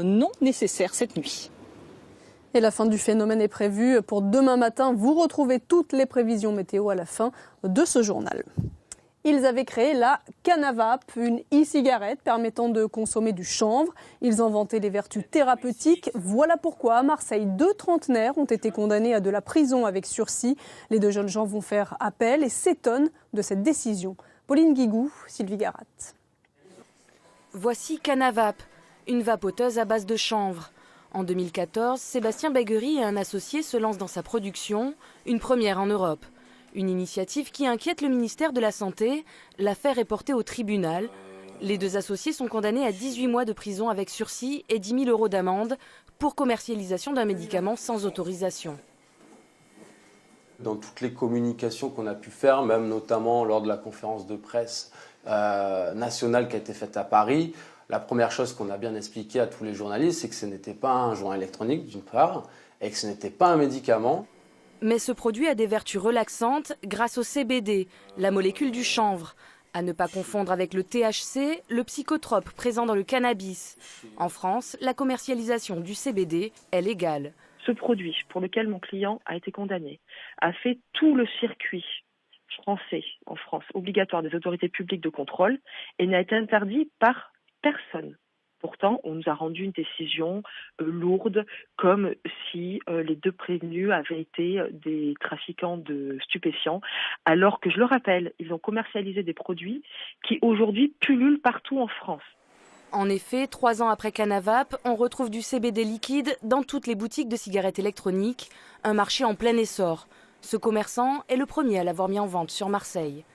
non nécessaire cette nuit. Et la fin du phénomène est prévue pour demain matin. Vous retrouvez toutes les prévisions météo à la fin de ce journal. Ils avaient créé la Canavape, une e-cigarette permettant de consommer du chanvre. Ils en vantaient les vertus thérapeutiques. Voilà pourquoi à Marseille, 2 trentenaires ont été condamnés à de la prison avec sursis. Les 2 jeunes gens vont faire appel et s'étonnent de cette décision. Pauline Guigou, Sylvie Garat. Voici Canavape, une vapoteuse à base de chanvre. En 2014, Sébastien Baguery et un associé se lancent dans sa production, une première en Europe. Une initiative qui inquiète le ministère de la Santé. L'affaire est portée au tribunal. Les 2 associés sont condamnés à 18 mois de prison avec sursis et 10 000 € d'amende pour commercialisation d'un médicament sans autorisation. Dans toutes les communications qu'on a pu faire, même notamment lors de la conférence de presse nationale qui a été faite à Paris, la première chose qu'on a bien expliqué à tous les journalistes, c'est que ce n'était pas un joint électronique d'une part, et que ce n'était pas un médicament. Mais ce produit a des vertus relaxantes grâce au CBD, la molécule du chanvre. À ne pas confondre avec le THC, le psychotrope présent dans le cannabis. En France, la commercialisation du CBD est légale. Ce produit, pour lequel mon client a été condamné, a fait tout le circuit français, en France, obligatoire des autorités publiques de contrôle, et n'a été interdit par personne. Pourtant, on nous a rendu une décision lourde, comme si les 2 prévenus avaient été des trafiquants de stupéfiants, alors que, je le rappelle, ils ont commercialisé des produits qui aujourd'hui pullulent partout en France. En effet, 3 ans après Canavape, on retrouve du CBD liquide dans toutes les boutiques de cigarettes électroniques, un marché en plein essor. Ce commerçant est le premier à l'avoir mis en vente sur Marseille.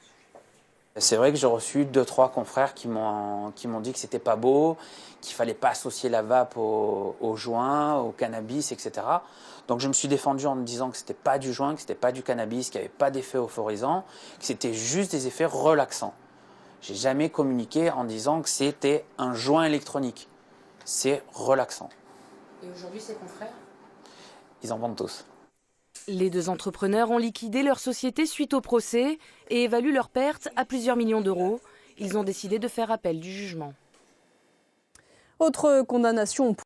C'est vrai que j'ai reçu 2-3 confrères qui m'ont dit que c'était pas beau, qu'il fallait pas associer la vape au joint, au cannabis, etc. Donc je me suis défendu en me disant que c'était pas du joint, que c'était pas du cannabis, qu'il n'y avait pas d'effet euphorisant, que c'était juste des effets relaxants. J'ai jamais communiqué en disant que c'était un joint électronique. C'est relaxant. Et aujourd'hui, ces confrères ? Ils en vendent tous. Les 2 entrepreneurs ont liquidé leur société suite au procès et évaluent leurs pertes à plusieurs millions d'euros. Ils ont décidé de faire appel du jugement. Autre condamnation